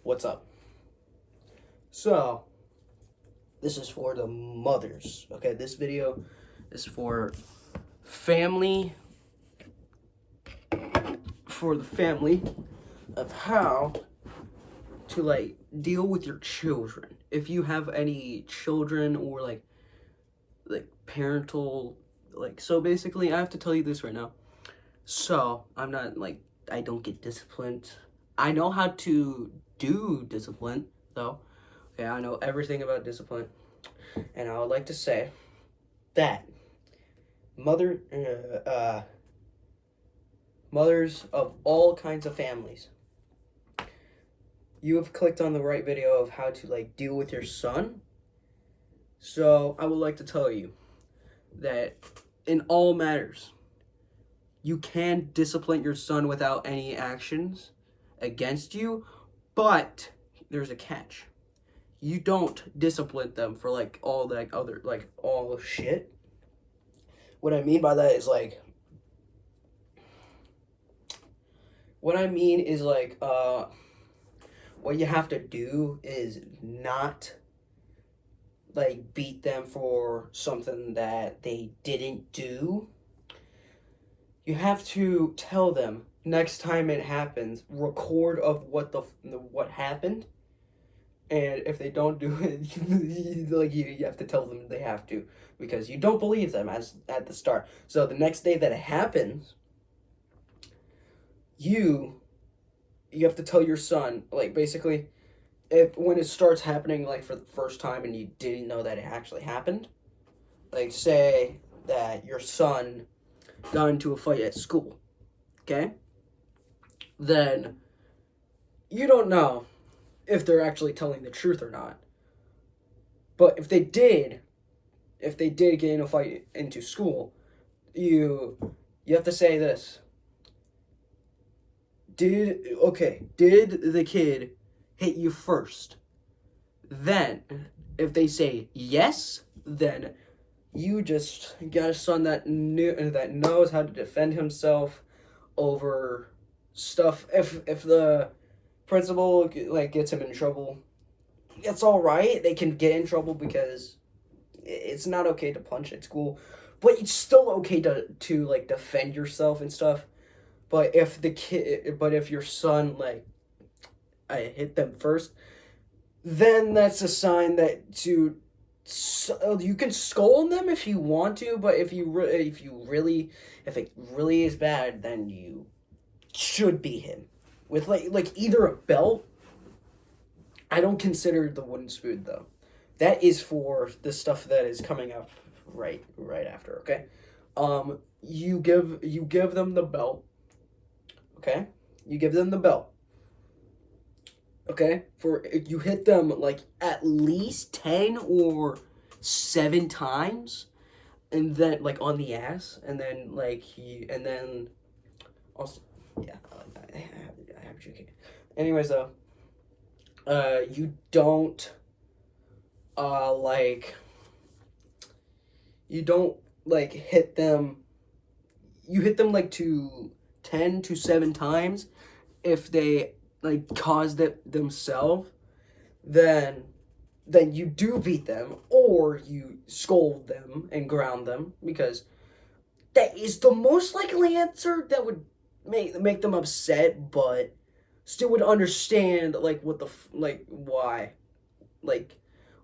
What's up? So, this is for the mothers. Okay, this video is family, for the family of how to deal with your children. If you have any children or parental so basically I have to tell you this right now. So, I'm not I don't get disciplined. I know how to do discipline though. Okay, I know everything about discipline. And I would like to say that mother mothers of all kinds of families, you have clicked on the right video of how to deal with your son. So I would like to tell you that in all matters, you can discipline your son without any actions against you, but there's a catch. You don't discipline them for all that other all shit. What I mean by that is what you have to do is not beat them for something that they didn't do. You have to tell them next time it happens, record of what happened. And if they don't do it, you have to tell them they have to, because you don't believe them as at the start. So the next day that it happens, you have to tell your son, basically, if when it starts happening for the first time and you didn't know that it actually happened, say that your son got into a fight at school, okay? Then you don't know if they're actually telling the truth or not. But if they did get in a fight into school, you have to say this. Did the kid hit you first? Then, if they say yes, then you just got a son that knows how to defend himself over stuff. If the principal gets him in trouble, it's all right. They can get in trouble because it's not okay to punch at school, but it's still okay to defend yourself and stuff. But if your son I hit them first, then that's a sign that you can scold them if you want to, but if it really is bad, then you should beat him with either a belt. I don't consider the wooden spoon though. That is for the stuff that is coming up right after. Okay, you give them the belt. Okay, you give them the belt. Okay, for you hit them at least 10 or 7 times, and then on the ass, and then also, yeah, I have joking. Anyways though, you don't you don't hit them. You hit them to 10 to 7 times. If they caused it themselves, then you do beat them, or you scold them and ground them, because that is the most likely answer that would make them upset, but still would understand what the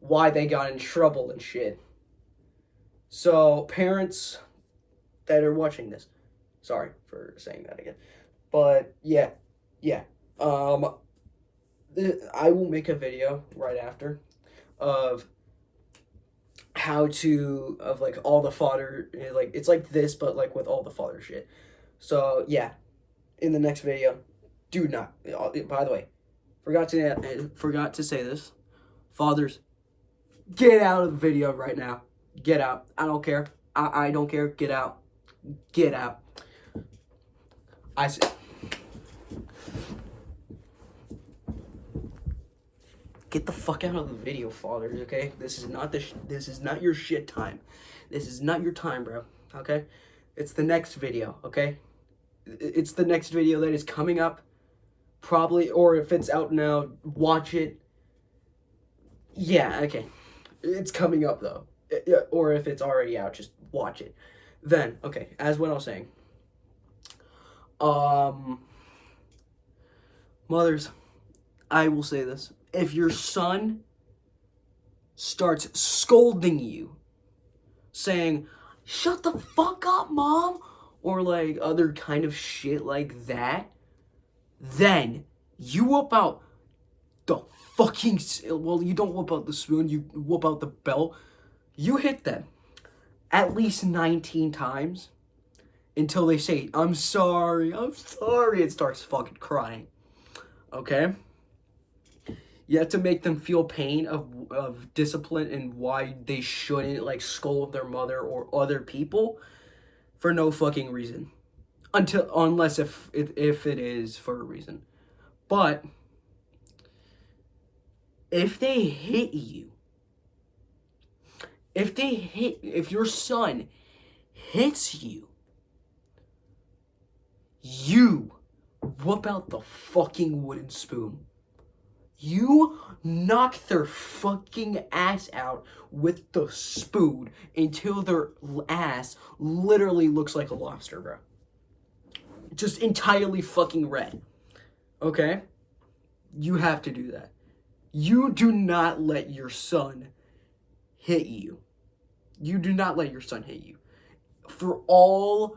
why they got in trouble and shit. So parents that are watching this, sorry for saying that again, but yeah. I will make a video right after of how to all the fodder, it's like this, but with all the fodder shit. So yeah, in the next video, do not. By the way, forgot to say this. Fathers, get out of the video right now. Get out. I don't care. I don't care. Get out. Get out. I said. Get the fuck out of the video, fathers, okay? This is not your shit time. This is not your time, bro, okay? It's the next video, okay? It's the next video that is coming up probably, or if it's out now, watch it. Yeah, okay. It's coming up though. Or if it's already out, just watch it. Then, okay, as what I was saying. Mothers, I will say this. If your son starts scolding you, saying, "Shut the fuck up, mom," or like other kind of shit like that, then you whip out the fucking, well, you don't whip out the spoon, you whip out the belt. You hit them at least 19 times until they say, I'm sorry, and starts fucking crying. Okay? You have to make them feel pain of discipline and why they shouldn't like scold their mother or other people for no fucking reason. Unless if it is for a reason. But if they hit you, if your son hits you, you whoop out the fucking wooden spoon. You knock their fucking ass out with the spoon until their ass literally looks like a lobster, bro. Just entirely fucking red. Okay? You have to do that. You do not let your son hit you. You do not let your son hit you. For all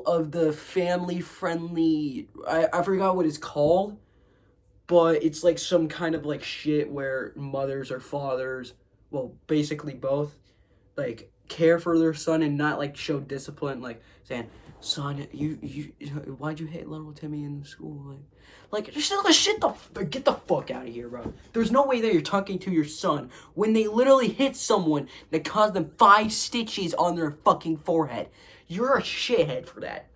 of the family friendly, I forgot what it's called, but it's like some kind of like shit where mothers or fathers, well, basically both, like care for their son and not like show discipline, like saying, "Son, you why'd you hit little Timmy in school?" Like just get the fuck out of here, bro. There's no way that you're talking to your son when they literally hit someone that caused them 5 stitches on their fucking forehead. You're a shithead for that.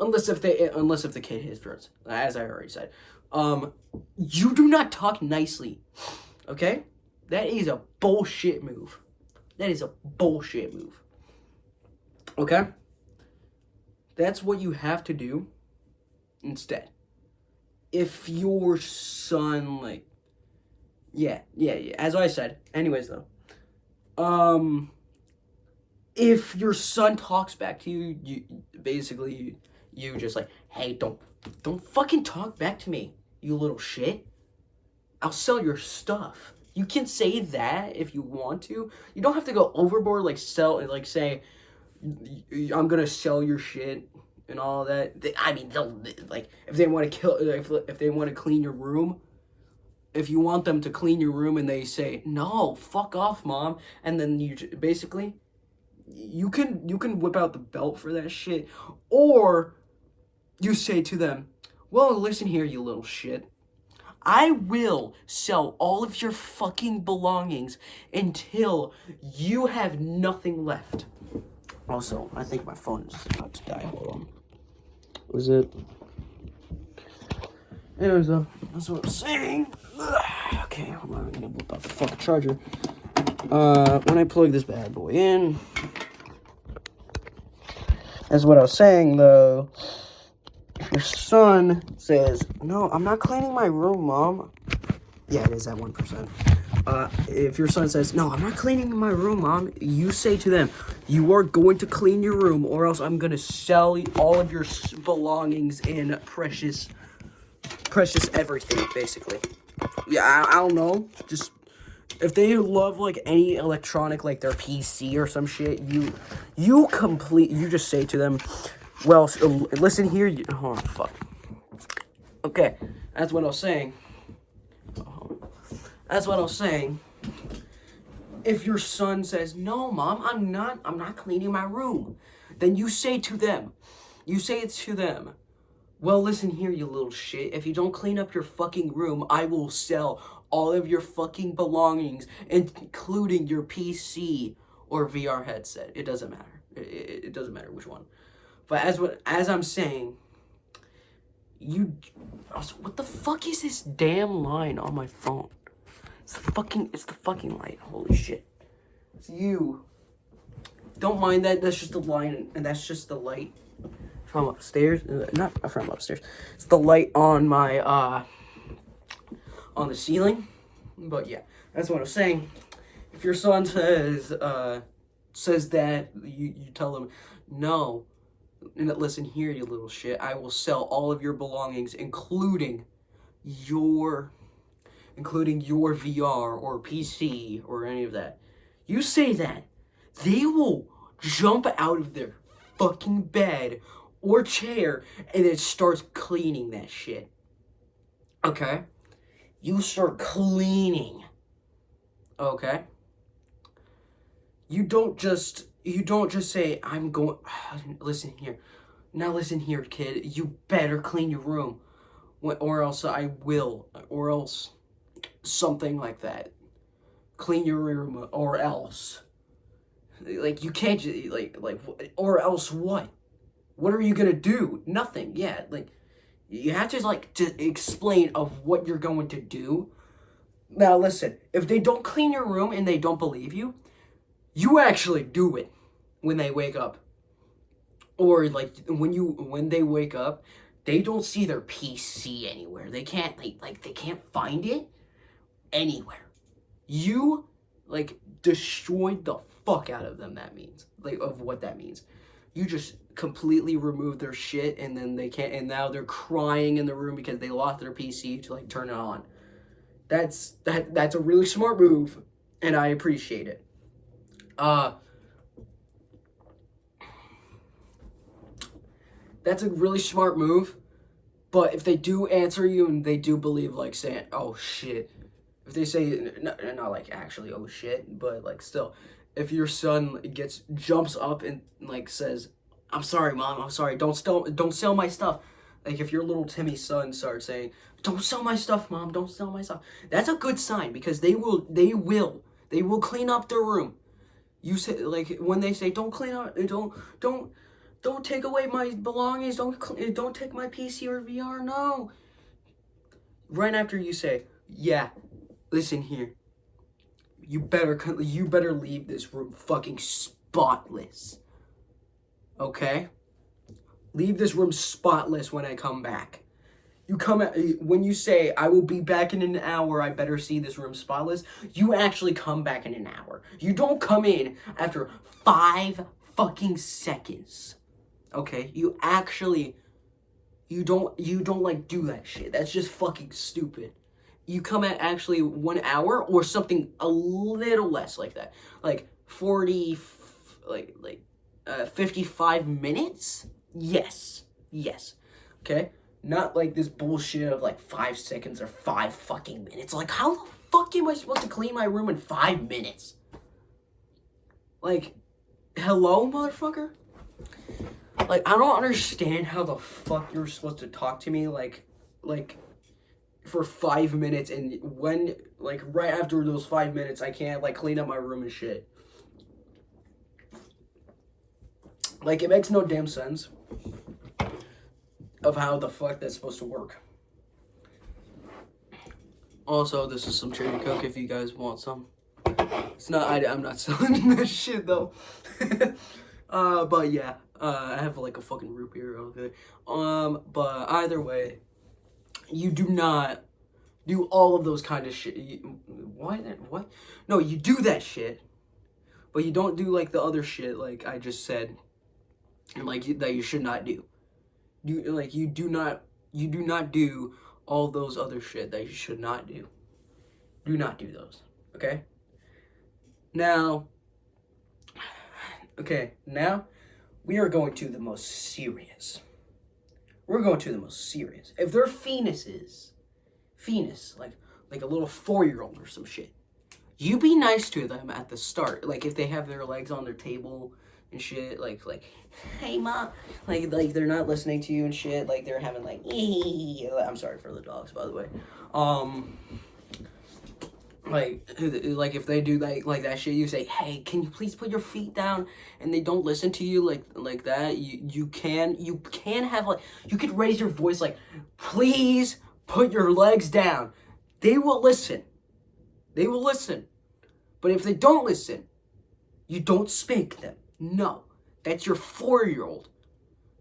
Unless if the kid hits first, as I already said. You do not talk nicely. Okay? That is a bullshit move. Okay? That's what you have to do instead. If your son, like, yeah, as I said. Anyways, though. If your son talks back to you, you just like, hey, don't fucking talk back to me, you little shit. I'll sell your stuff. You can say that if you want to. You don't have to go overboard, like say, I'm gonna sell your shit and all that. They'll like if they want to kill, if they want to clean your room. If you want them to clean your room and they say no, fuck off, mom, and then you basically. You can whip out the belt for that shit, or you say to them, well, listen here, you little shit. I will sell all of your fucking belongings until you have nothing left. Also, I think my phone is about to die. Hold on. Was it? Anyways, though, that's what I'm saying. Okay, hold on. I'm gonna whip out the fucking charger. When I plug this bad boy in, that's what I was saying, though. If your son says, no, I'm not cleaning my room, Mom. Yeah, it is at 1%. If your son says, no, I'm not cleaning my room, Mom, you say to them, you are going to clean your room or else I'm going to sell all of your belongings and precious everything, basically. Yeah, I don't know. Just, if they love, like, any electronic, like their PC or some shit, you just say to them, well, listen here, oh, fuck. Okay, that's what I was saying. If your son says, no, Mom, I'm not cleaning my room, then you say it to them, well, listen here, you little shit, if you don't clean up your fucking room, I will sell all of your fucking belongings, including your PC or VR headset. It doesn't matter. It doesn't matter which one. But as I'm saying, what the fuck is this damn line on my phone? It's the fucking light. Holy shit. It's you. Don't mind that. That's just the line, and that's just the light. from upstairs. Not from upstairs. It's the light on my on the ceiling. But yeah, that's what I was saying. If your son says that, you tell him, no, listen here, you little shit. I will sell all of your belongings, including your VR or PC or any of that. You say that, they will jump out of their fucking bed or chair and then starts cleaning that shit. Okay? You start cleaning. Okay? You don't just say, I'm going, listen here. Now listen here, kid. You better clean your room. Or else I will. Or else something like that. Clean your room or else. Like, you can't just, like, or else what? What are you gonna do? Nothing. Yeah, like, you have to, like, to explain of what you're going to do. Now, listen, if they don't clean your room and they don't believe you, you actually do it when they wake up. Or, like, when they wake up, they don't see their PC anywhere. They can't, they can't find it anywhere. You, like, destroyed the fuck out of them, that means. Like, of what that means. You just completely remove their shit, and then they can't, and now they're crying in the room because they lost their PC to, like, turn it on. That's a really smart move, and I appreciate it. That's a really smart move, but if they do answer you and they do believe, like, saying, oh shit, if they say, not like actually, oh shit, but like still, if your son jumps up and like says, I'm sorry, Mom, I'm sorry, don't sell my stuff. Like, if your little Timmy son starts saying, don't sell my stuff, Mom, don't sell my stuff, that's a good sign, because they will clean up their room. You say, like, when they say, don't clean up, don't take away my belongings, don't take my PC or VR, no. Right after you say, yeah, listen here, you better leave this room fucking spotless. Okay? Leave this room spotless when I come back. When you say, I will be back in an hour, I better see this room spotless, you actually come back in an hour. You don't come in after 5 fucking seconds. Okay? You don't like do that shit. That's just fucking stupid. You come at actually 1 hour or something a little less like that. Like 55 minutes? Yes. Okay? Not like this bullshit of like 5 seconds or 5 fucking minutes. Like, how the fuck am I supposed to clean my room in 5 minutes? Like, hello, motherfucker? Like, I don't understand how the fuck you're supposed to talk to me like for 5 minutes, and when, like, right after those 5 minutes, I can't, like, clean up my room and shit. Like, it makes no damn sense of how the fuck that's supposed to work. Also, this is some Cherry Coke if you guys want some. It's not, I'm not selling this shit, though. But yeah, I have, like, a fucking root beer over there. But either way, you do not do all of those kind of shit. What? No, you do that shit, but you don't do, like, the other shit, like I just said, and, like, that you should not do. You do not do all those other shit that you should not do. Do not do those, okay? Now, we are going to the most serious. We're going to the most serious. If they're fetuses, like a little 4-year-old or some shit, you be nice to them at the start. Like, if they have their legs on their table and shit, like, hey, Mom, like they're not listening to you and shit, like, they're having, like, I'm sorry for the dogs, by the way. Like if they do like that shit, you say, hey, can you please put your feet down, and they don't listen to you like that, you can have, like, you could raise your voice like, please put your legs down. They will listen. But if they don't listen, you don't spank them. No, that's your 4-year-old.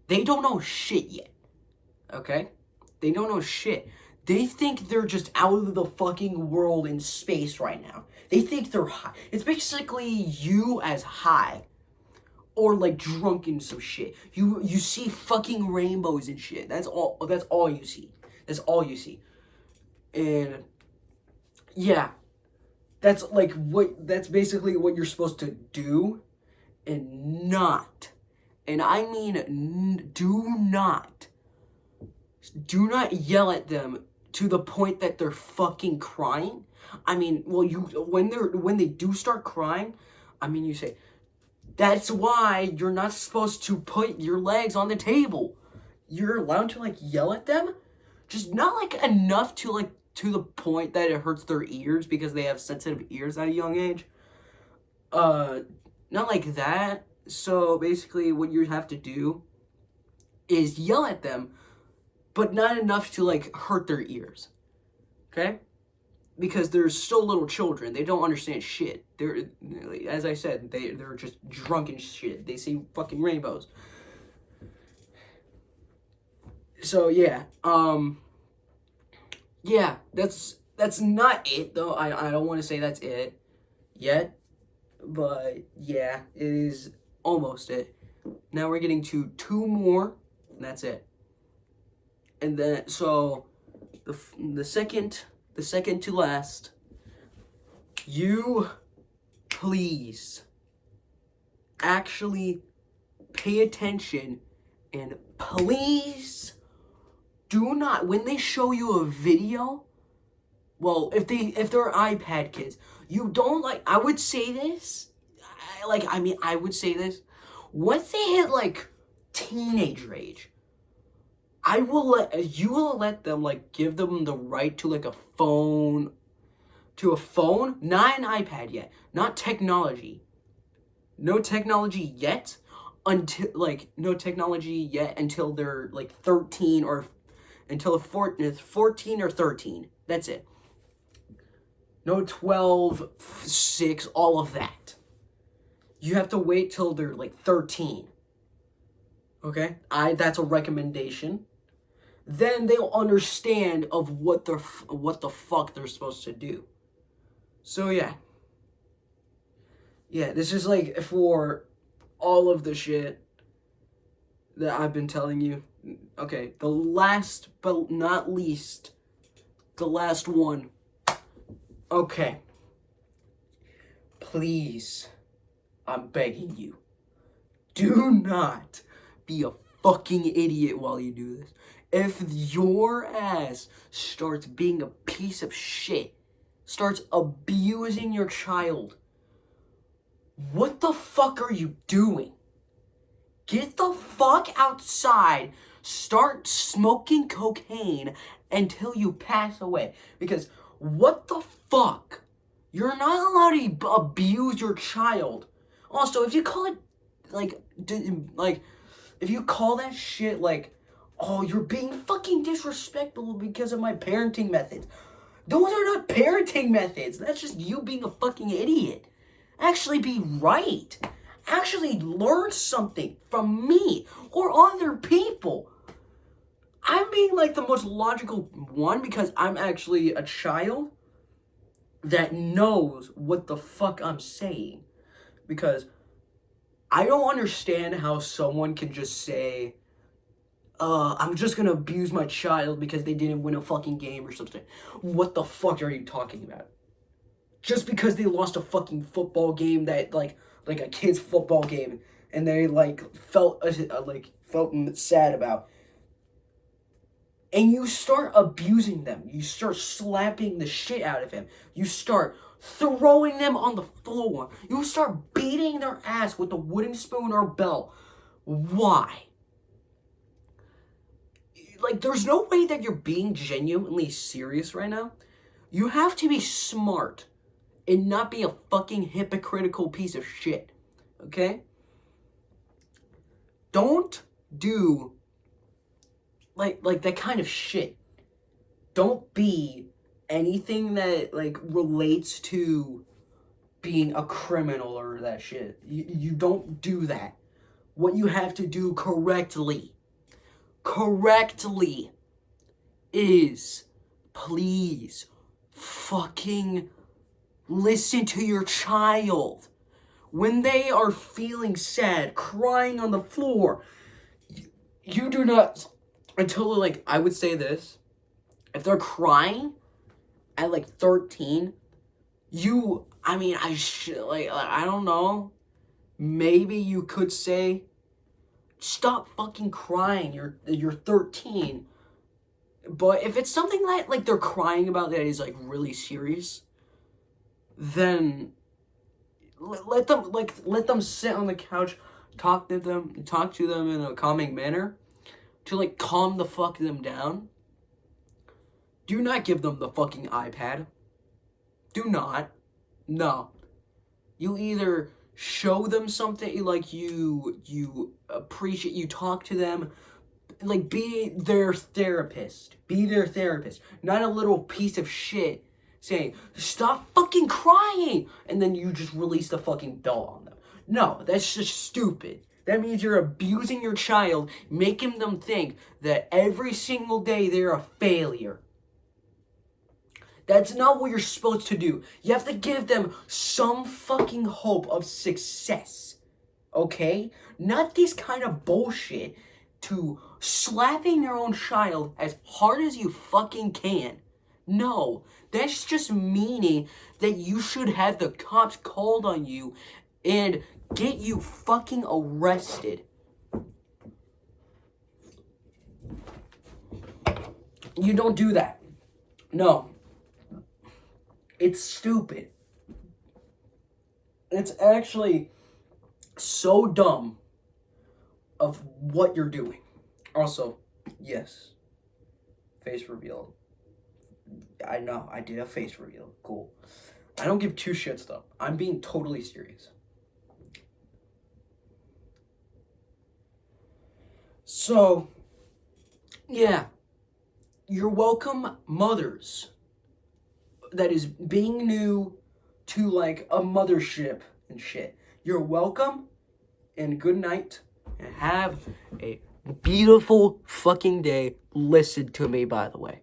They don't know shit yet. Okay? They don't know shit. They think they're just out of the fucking world in space right now. They think they're high. It's basically you as high. Or like drunk in some shit. You see fucking rainbows and shit. That's all you see. That's all you see. And yeah. That's basically what you're supposed to do and not. And I mean do not yell at them to the point that they're fucking crying. I mean, well, when they do start crying, I mean, you say, that's why you're not supposed to put your legs on the table. You're allowed to, like, yell at them, just not, like, enough to, like, to the point that it hurts their ears because they have sensitive ears at a young age. Not like that. So, basically, what you have to do is yell at them, but not enough to, like, hurt their ears. Okay? Because they're still little children. They don't understand shit. They're, as I said, they're just drunk and shit. They see fucking rainbows. So, yeah. Yeah, that's not it, though. I don't want to say that's it yet. But, yeah, it is almost it. Now we're getting to 2 more, and that's it. And then, so, the second to last, you please actually pay attention and please do not, when they show you a video, well, if they're iPad kids, you don't, like, I would say this, I would say this, once they hit, like, teenager age, you will let them, like, give them the right to, like, a phone, not an iPad yet, not technology. No technology yet until they're, like, 13 or until 14 or 13. That's it. No 12, 6, all of that. You have to wait till they're, like, 13. Okay? That's a recommendation. Then they'll understand of what the fuck they're supposed to do. So yeah. Yeah, this is like for all of the shit that I've been telling you. Okay, the last but not least, the last one. Okay. Please, I'm begging you. Do not be a fucking idiot while you do this. If your ass starts being a piece of shit, starts abusing your child, what the fuck are you doing? Get the fuck outside, start smoking cocaine until you pass away. Because what the fuck? You're not allowed to abuse your child. Also, if you call it, if you call that shit, like, oh, you're being fucking disrespectful because of my parenting methods. Those are not parenting methods. That's just you being a fucking idiot. Actually be right. Actually learn something from me or other people. I'm being, like, the most logical one because I'm actually a child that knows what the fuck I'm saying. Because I don't understand how someone can just say, I'm just gonna abuse my child because they didn't win a fucking game or something. What the fuck are you talking about? Just because they lost a fucking football game that, like a kid's football game, and they, like, felt sad about. And you start abusing them. You start slapping the shit out of him. You start throwing them on the floor. You start beating their ass with a wooden spoon or belt. Why? Like, there's no way that you're being genuinely serious right now. You have to be smart and not be a fucking hypocritical piece of shit. Okay? Don't do like that kind of shit. Don't be anything that, like, relates to being a criminal or that shit. You don't do that. What you have to do correctly correctly is, please fucking listen to your child. When they are feeling sad, crying on the floor, you do not, until like, I would say this, if they're crying at like 13, I don't know, maybe you could say, stop fucking crying, you're 13. But if it's something like they're crying about that is like really serious, then let them sit on the couch, talk to them in a calming manner to like calm the fuck them down. Do not give them the fucking iPad. Do not. No. You either show them something, like you appreciate, you talk to them, like be their therapist. Be their therapist. Not a little piece of shit saying, stop fucking crying, and then you just release the fucking belt on them. No, that's just stupid. That means you're abusing your child, making them think that every single day they're a failure. That's not what you're supposed to do. You have to give them some fucking hope of success. Okay? Not this kind of bullshit to slapping your own child as hard as you fucking can. No, that's just meaning that you should have the cops called on you and get you fucking arrested. You don't do that. No. It's stupid. It's actually so dumb of what you're doing. Also, yes, face reveal. I know, I did a face reveal. Cool. I don't give two shits though. I'm being totally serious. So, yeah. You're welcome, mothers. That is being new to like a mothership and shit. You're welcome, and good night, and have a beautiful fucking day. Listen to me, by the way.